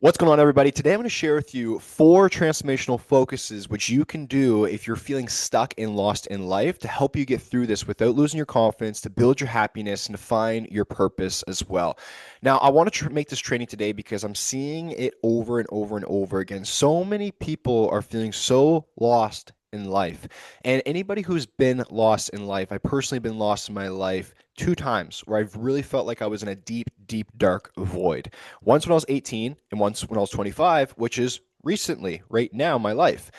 What's going on, everybody? Today I'm going to share with you four transformational focuses which you can do if you're feeling stuck and lost in life to help you get through this without losing your confidence, to build your happiness, and to find your purpose as well. Now, I want to make this training today because I'm seeing it over and over and over again. So many people are feeling so lost in life. And anybody who's been lost in life, I've personally been lost in my life two times where I've really felt like I was in a deep, deep, dark void. Once when I was 18 and once when I was 25, which is recently, right now, in my life.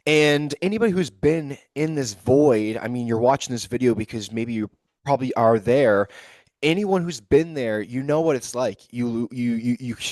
And anybody who's been in this void, I mean, you're watching this video because maybe you probably are there. Anyone who's been there, you know what it's like. You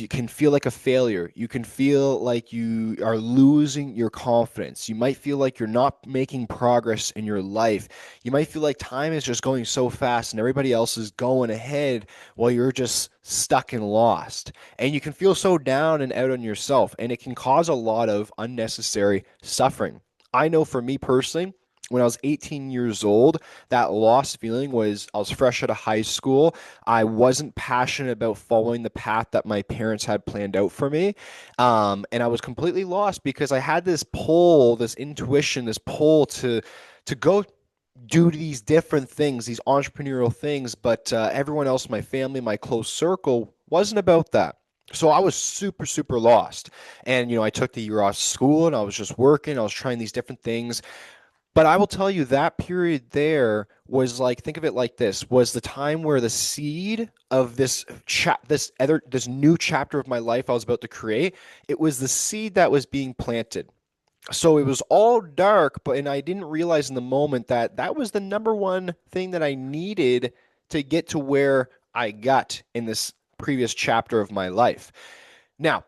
can feel like a failure. You can feel like you are losing your confidence. You might feel like you're not making progress in your life. You might feel like time is just going so fast and everybody else is going ahead while you're just stuck and lost. And you can feel so down and out on yourself, and it can cause a lot of unnecessary suffering. I know for me personally, when I was 18 years old, that lost feeling was I was fresh out of high school. I wasn't passionate about following the path that my parents had planned out for me. And I was completely lost because I had this pull, this intuition, this pull to go do these different things, these entrepreneurial things, but everyone else, my family, my close circle, wasn't about that. So I was super, super lost. And, I took the year off school and I was just working. I was trying these different things. But I will tell you that period there was like, think of it like this, was the time where the seed of this new chapter of my life I was about to create, it was the seed that was being planted. So it was all dark, and I didn't realize in the moment that that was the number one thing that I needed to get to where I got in this previous chapter of my life. Now,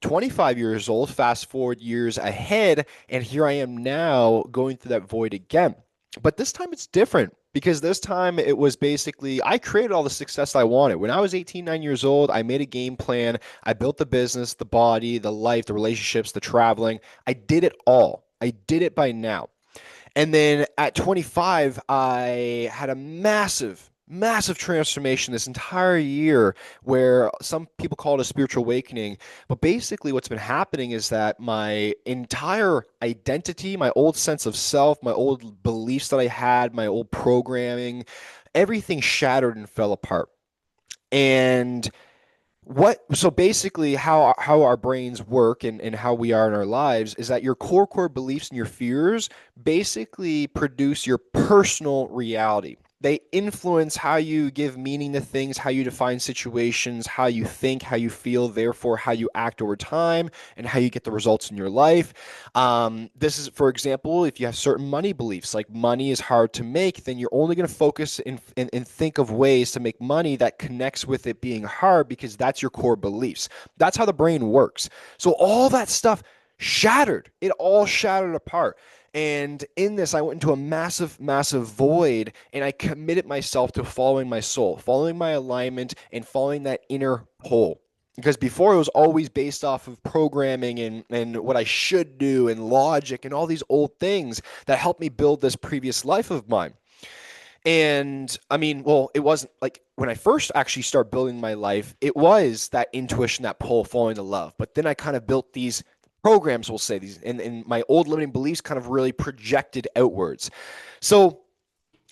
25 years old, fast forward years ahead, and here I am now going through that void again. But this time it's different because this time it was basically I created all the success I wanted. When I was 18, 9 years old, I made a game plan. I built the business, the body, the life, the relationships, the traveling. I did it all. I did it by now. And then at 25, I had a massive, massive transformation this entire year where some people call it a spiritual awakening. But basically, what's been happening is that my entire identity, my old sense of self, my old beliefs that I had, my old programming, everything shattered and fell apart. And so basically how our brains work and how we are in our lives is that your core beliefs and your fears basically produce your personal reality. They influence how you give meaning to things, how you define situations, how you think, how you feel, therefore how you act over time, and how you get the results in your life. This is, for example, if you have certain money beliefs, like money is hard to make, then you're only going to focus and think of ways to make money that connects with it being hard because that's your core beliefs. That's how the brain works. So all that stuff shattered. It all shattered apart. And in this, I went into a massive, massive void, and I committed myself to following my soul, following my alignment, and following that inner pull. Because before it was always based off of programming and what I should do and logic and all these old things that helped me build this previous life of mine. And I mean, well, it wasn't like when I first actually started building my life, it was that intuition, that pull, falling to love. But then I kind of built these programs, we'll say, these, and my old limiting beliefs kind of really projected outwards. So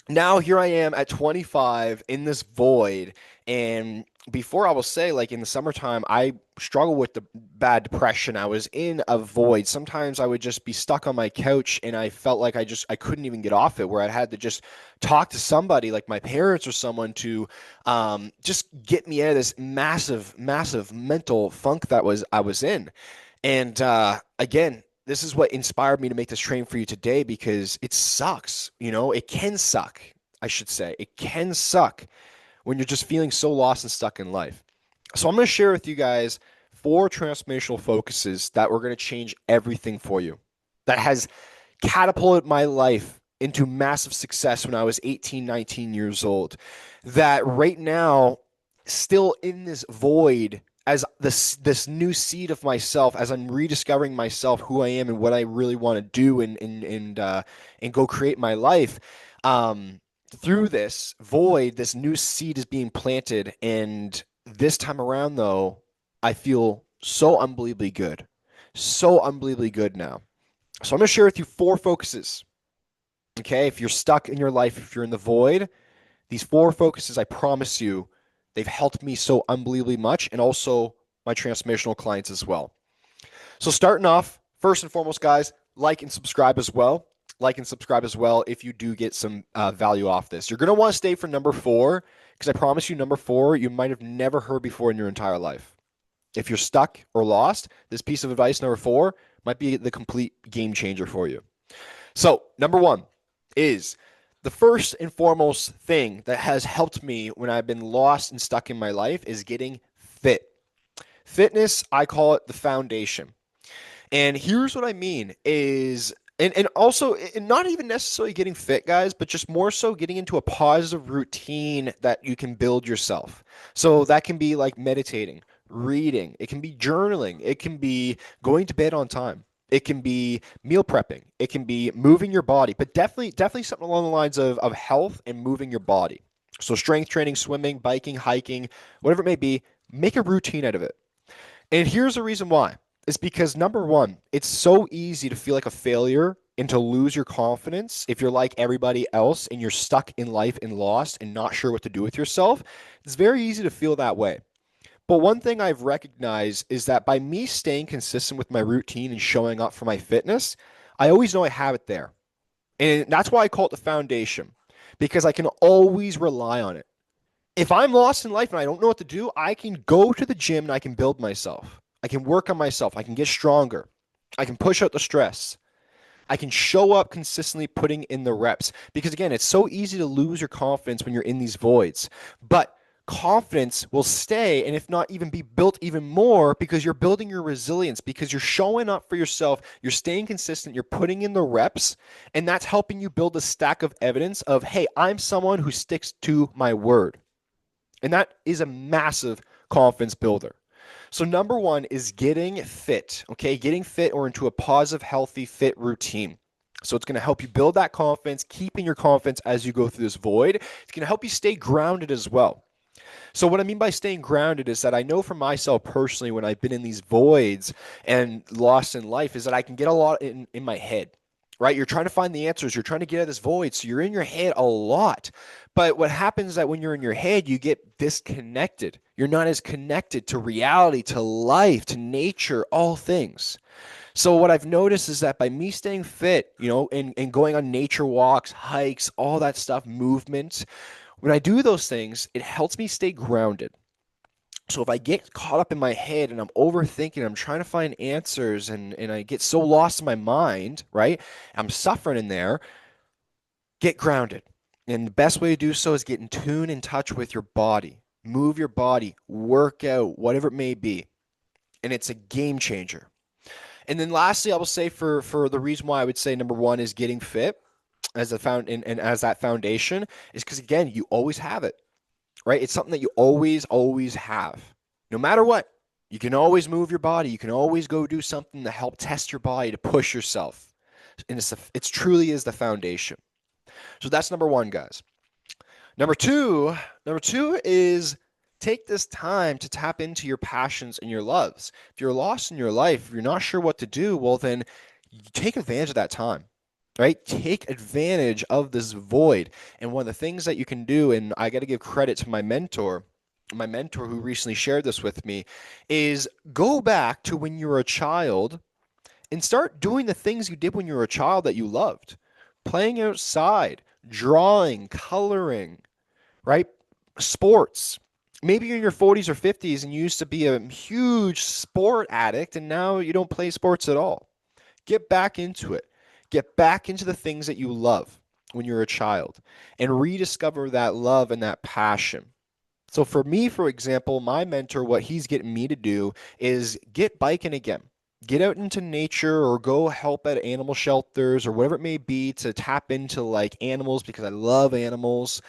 now here I am at 25 in this void. And before I will say, like in the summertime, I struggled with the bad depression. I was in a void. Sometimes I would just be stuck on my couch and I felt like I couldn't even get off it, where I had to just talk to somebody like my parents or someone to just get me out of this massive, massive mental funk that I was in. And again, this is what inspired me to make this train for you today because it sucks. It can suck, I should say. It can suck when you're just feeling so lost and stuck in life. So I'm going to share with you guys four transformational focuses that were going to change everything for you. That has catapulted my life into massive success when I was 18, 19 years old. That right now, still in this void, as this new seed of myself, as I'm rediscovering myself, who I am, and what I really want to do, and go create my life. Through this void, this new seed is being planted, and this time around, though, I feel so unbelievably good. So unbelievably good now. So I'm going to share with you 4 focuses. Okay. If you're stuck in your life, if you're in the void, these 4 focuses, I promise you, they've helped me so unbelievably much and also my transformational clients as well. So starting off, first and foremost, guys, like and subscribe as well. Like and subscribe as well if you do get some value off this. You're going to want to stay for number 4 because I promise you, number 4, you might have never heard before in your entire life. If you're stuck or lost, this piece of advice, number 4, might be the complete game changer for you. So, number 1 is the first and foremost thing that has helped me when I've been lost and stuck in my life is getting fit. Fitness, I call it the foundation. And here's what I mean is and also and not even necessarily getting fit, guys, but just more so getting into a positive routine that you can build yourself. So that can be like meditating, reading, it can be journaling, it can be going to bed on time. It can be meal prepping. It can be moving your body, but definitely something along the lines of health and moving your body. So strength training, swimming, biking, hiking, whatever it may be, make a routine out of it. And here's the reason why. It's because number 1, it's so easy to feel like a failure and to lose your confidence if you're like everybody else and you're stuck in life and lost and not sure what to do with yourself. It's very easy to feel that way. But one thing I've recognized is that by me staying consistent with my routine and showing up for my fitness, I always know I have it there. And that's why I call it the foundation, because I can always rely on it. If I'm lost in life and I don't know what to do, I can go to the gym and I can build myself. I can work on myself. I can get stronger. I can push out the stress. I can show up consistently putting in the reps. Because again, it's so easy to lose your confidence when you're in these voids. But confidence will stay and if not even be built even more because you're building your resilience, because you're showing up for yourself, you're staying consistent, you're putting in the reps, and that's helping you build a stack of evidence of, hey, I'm someone who sticks to my word. And that is a massive confidence builder. So number 1 is getting fit, okay? Getting fit or into a positive, healthy, fit routine. So it's going to help you build that confidence, keeping your confidence as you go through this void. It's going to help you stay grounded as well. So what I mean by staying grounded is that I know for myself personally when I've been in these voids and lost in life is that I can get a lot in my head, right? You're trying to find the answers. You're trying to get out of this void. So you're in your head a lot. But what happens is that when you're in your head, you get disconnected. You're not as connected to reality, to life, to nature, all things. So what I've noticed is that by me staying fit, and going on nature walks, hikes, all that stuff, movement, when I do those things, it helps me stay grounded. So if I get caught up in my head and I'm overthinking, I'm trying to find answers and I get so lost in my mind, right? I'm suffering in there, get grounded. And the best way to do so is get in tune, in touch with your body. Move your body, work out, whatever it may be. And it's a game changer. And then lastly, I will say for the reason why I would say number 1 is getting fit as a and as that foundation is because again, you always have it, right? It's something that you always have. No matter what, you can always move your body. You can always go do something to help test your body, to push yourself. And it's truly is the foundation. So that's number 1, guys. Number two is take this time to tap into your passions and your loves. If you're lost in your life, if you're not sure what to do, well, then you take advantage of that time, right? Take advantage of this void. And one of the things that you can do, and I got to give credit to my mentor who recently shared this with me, is go back to when you were a child and start doing the things you did when you were a child that you loved. Playing outside, drawing, coloring, right? Sports. Maybe you're in your 40s or 50s and you used to be a huge sport addict and now you don't play sports at all. Get back into it. Get back into the things that you love when you're a child and rediscover that love and that passion. So for me, for example, my mentor, what he's getting me to do is get biking again. Get out into nature or go help at animal shelters or whatever it may be to tap into like animals because I love animals.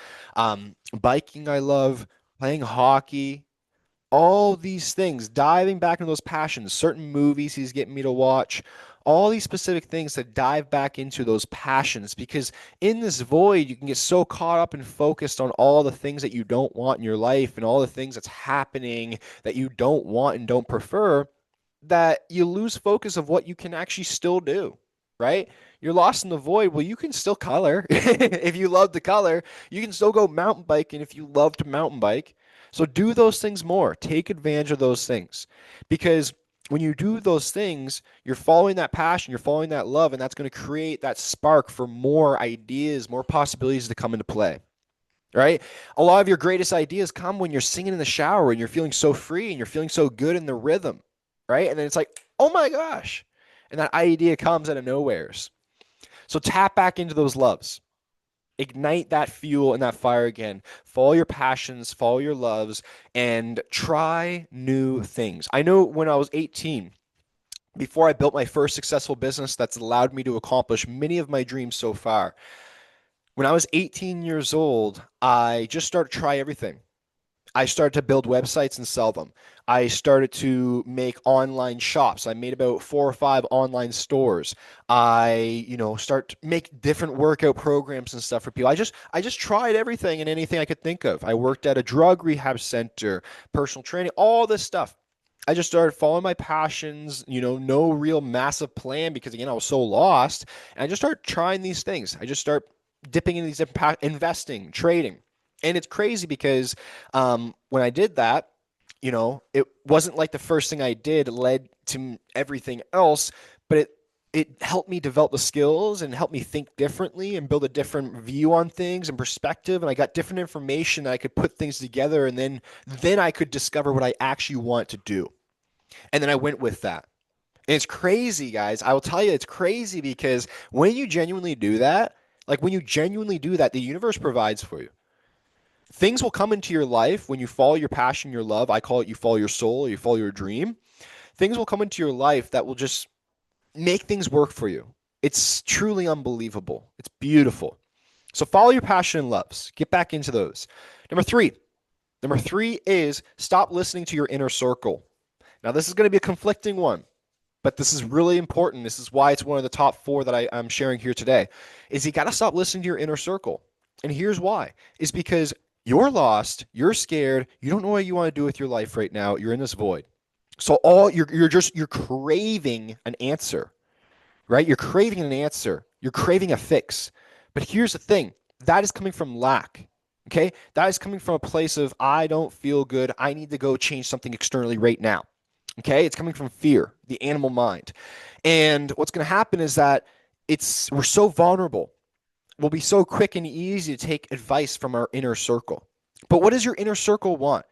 Biking, I love playing hockey, all these things, diving back into those passions, certain movies he's getting me to watch, all these specific things to dive back into those passions because in this void, you can get so caught up and focused on all the things that you don't want in your life and all the things that's happening that you don't want and don't prefer that you lose focus of what you can actually still do, right? You're lost in the void. Well, you can still color. If you love to color, you can still go mountain biking if you love to mountain bike. So do those things more. Take advantage of those things because when you do those things, you're following that passion, you're following that love, and that's going to create that spark for more ideas, more possibilities to come into play. Right? A lot of your greatest ideas come when you're singing in the shower and you're feeling so free and you're feeling so good in the rhythm, right? And then it's like, oh my gosh. And that idea comes out of nowheres. So tap back into those loves. Ignite that fuel and that fire again. Follow your passions, follow your loves, and try new things. I know when I was 18, before I built my first successful business that's allowed me to accomplish many of my dreams so far, when I was 18 years old, I just started to try everything. I started to build websites and sell them. I started to make online shops. I made about 4 or 5 online stores. Start to make different workout programs and stuff for people. I just tried everything and anything I could think of. I worked at a drug rehab center, personal training, all this stuff. I just started following my passions, no real massive plan because again, I was so lost. And I just started trying these things. I just start dipping into these different investing, trading. And it's crazy because when I did that, it wasn't like the first thing I did led to everything else, but it helped me develop the skills and helped me think differently and build a different view on things and perspective. And I got different information that I could put things together, and then I could discover what I actually want to do. And then I went with that. And it's crazy, guys. I will tell you, it's crazy because when you genuinely do that, like when you genuinely do that, the universe provides for you. Things will come into your life when you follow your passion, your love. I call it you follow your soul, or you follow your dream. Things will come into your life that will just make things work for you. It's truly unbelievable. It's beautiful. So follow your passion and loves. Get back into those. Number three. Number three is stop listening to your inner circle. Now, this is going to be a conflicting one, but this is really important. This is why it's one of the top 4 that I'm sharing here today, is you got to stop listening to your inner circle. And here's why. Is because you're lost, you're scared, you don't know what you want to do with your life right now. You're in this void. So you're craving an answer, right? You're craving an answer. You're craving a fix. But here's the thing. That is coming from lack. Okay? That is coming from a place of I don't feel good. I need to go change something externally right now. Okay? It's coming from fear, the animal mind. And what's going to happen is that we're so vulnerable. We'll be so quick and easy to take advice from our inner circle. But what does your inner circle want?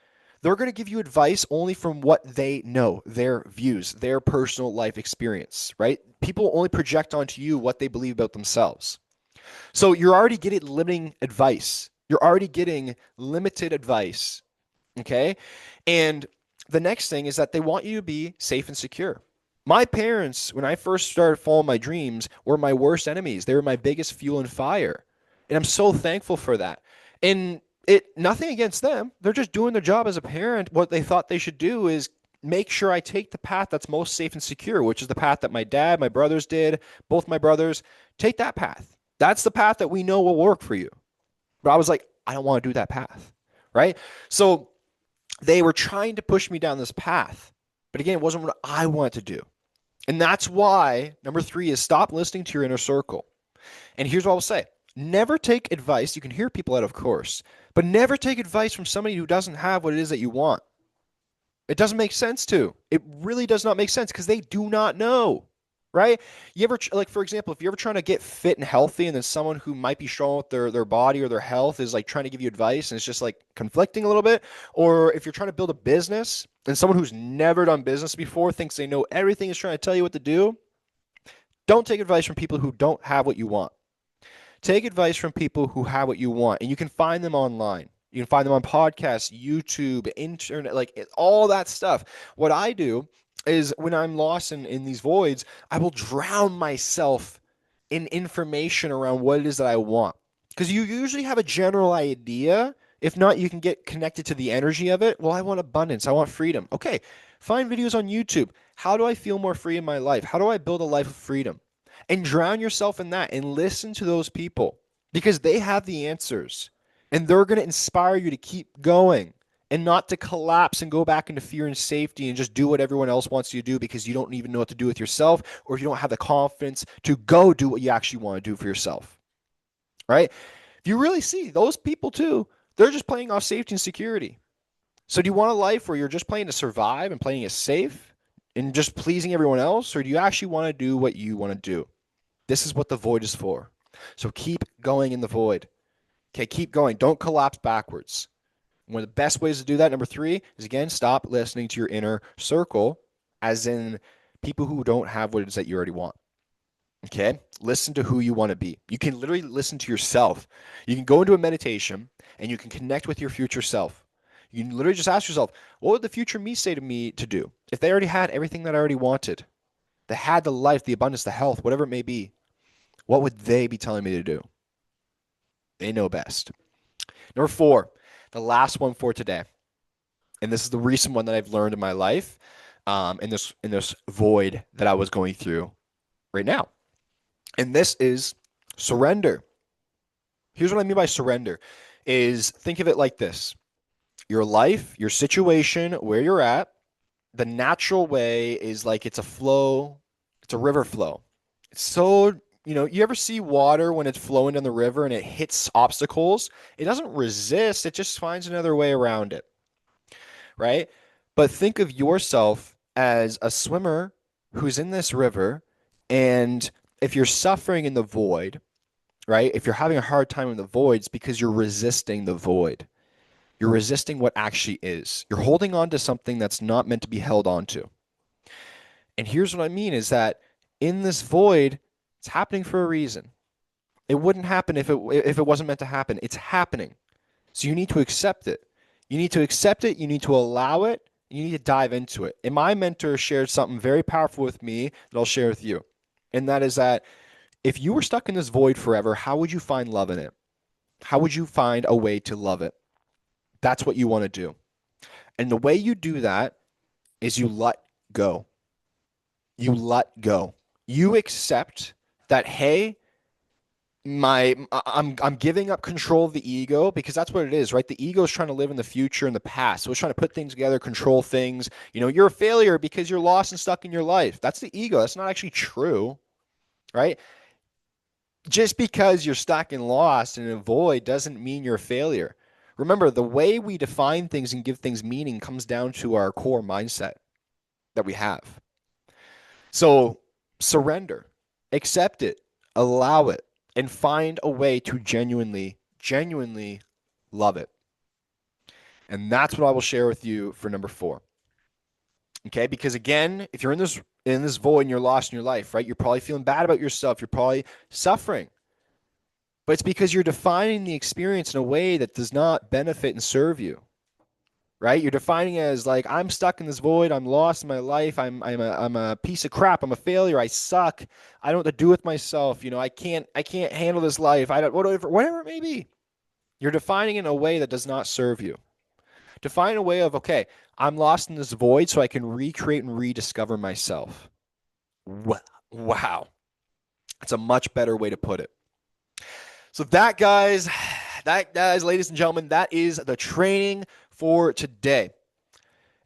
They're going to give you advice only from what they know, their views, their personal life experience, right? People only project onto you what they believe about themselves. So you're already getting limiting advice. You're already getting limited advice, okay? And the next thing is that they want you to be safe and secure. My parents, when I first started following my dreams, were my worst enemies. They were my biggest fuel and fire. And I'm so thankful for that. And nothing against them. They're just doing their job as a parent. What they thought they should do is make sure I take the path that's most safe and secure, which is the path that my dad, my brothers did, both my brothers. Take that path. That's the path that we know will work for you. But I was like, I don't want to do that path, right? So they were trying to push me down this path. But again, it wasn't what I wanted to do. And that's why number 3 is stop listening to your inner circle. And here's what I'll say. Never take advice. You can hear people out, of course, but never take advice from somebody who doesn't have what it is that you want. It doesn't make sense to. It really does not make sense because they do not know, right? You ever, like, for example, if you're ever trying to get fit and healthy and then someone who might be struggling with their body or their health is like trying to give you advice and it's just like conflicting a little bit, or if you're trying to build a business and someone who's never done business before thinks they know everything is trying to tell you what to do, don't take advice from people who don't have what you want. Take advice from people who have what you want, and you can find them online. You can find them on podcasts, YouTube, internet, like all that stuff. What I do is when I'm lost in these voids, I will drown myself in information around what it is that I want. Because you usually have a general idea. If not, you can get connected to the energy of it. Well, I want abundance. I want freedom. Okay, find videos on YouTube. How do I feel more free in my life? How do I build a life of freedom? And drown yourself in that and listen to those people because they have the answers and they're going to inspire you to keep going and not to collapse and go back into fear and safety and just do what everyone else wants you to do because you don't even know what to do with yourself, or if you don't have the confidence to go do what you actually want to do for yourself, right? If you really see those people too, they're just playing off safety and security. So do you want a life where you're just playing to survive and playing it safe and just pleasing everyone else, or do you actually want to do what you want to do? This is what the void is for. So keep going in the void. Okay, keep going. Don't collapse backwards. One of the best ways to do that, number 3, is again, stop listening to your inner circle, as in people who don't have what it is that you already want. Okay? Listen to who you want to be. You can literally listen to yourself. You can go into a meditation and you can connect with your future self. You can literally just ask yourself, what would the future me say to me to do? If they already had everything that I already wanted, they had the life, the abundance, the health, whatever it may be, what would they be telling me to do? They know best. Number 4, the last one for today, and this is the recent one that I've learned in my life, in this void that I was going through right now. And this is surrender. Here's what I mean by surrender is, think of it like this. Your life, your situation, where you're at, the natural way is like it's a flow, it's a river flow. It's so, you ever see water when it's flowing down the river and it hits obstacles? It doesn't resist, it just finds another way around it, right? But think of yourself as a swimmer who's in this river, and if you're suffering in the void, right? If you're having a hard time in the void, it's because you're resisting the void. You're resisting what actually is. You're holding on to something that's not meant to be held on to. And here's what I mean is that in this void, it's happening for a reason. It wouldn't happen if it wasn't meant to happen. It's happening. So you need to accept it. You need to accept it. You need to allow it. You need to dive into it. And my mentor shared something very powerful with me that I'll share with you. And that is that if you were stuck in this void forever, how would you find love in it? How would you find a way to love it? That's what you want to do. And the way you do that is you let go. You let go. You accept that, hey, I'm giving up control of the ego, because that's what it is, right? The ego is trying to live in the future and the past. So it's trying to put things together, control things. You're a failure because you're lost and stuck in your life. That's the ego. That's not actually true, right? Just because you're stuck and lost and in a void doesn't mean you're a failure. Remember, the way we define things and give things meaning comes down to our core mindset that we have. So surrender, accept it, allow it, and find a way to genuinely, genuinely love it. And that's what I will share with you for number 4. Okay, because again, if you're in this void and you're lost in your life, right? You're probably feeling bad about yourself. You're probably suffering. But it's because you're defining the experience in a way that does not benefit and serve you, right? You're defining it as like, I'm stuck in this void. I'm lost in my life. I'm a piece of crap. I'm a failure. I suck. I don't know what to do with myself. I can't handle this life. I don't, whatever it may be. You're defining it in a way that does not serve you. Define a way of, okay, I'm lost in this void so I can recreate and rediscover myself. Wow. That's a much better way to put it. So that, guys, ladies and gentlemen, that is the training for today.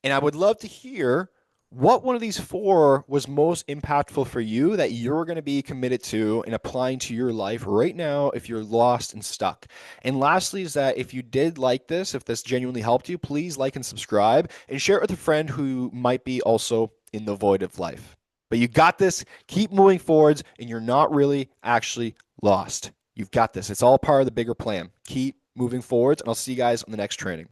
And I would love to hear what one of these 4 was most impactful for you that you're going to be committed to and applying to your life right now if you're lost and stuck. And lastly is that if you did like this, if this genuinely helped you, please like and subscribe and share it with a friend who might be also in the void of life. But you got this. Keep moving forwards, and you're not really actually lost. You've got this. It's all part of the bigger plan. Keep moving forwards, and I'll see you guys on the next training.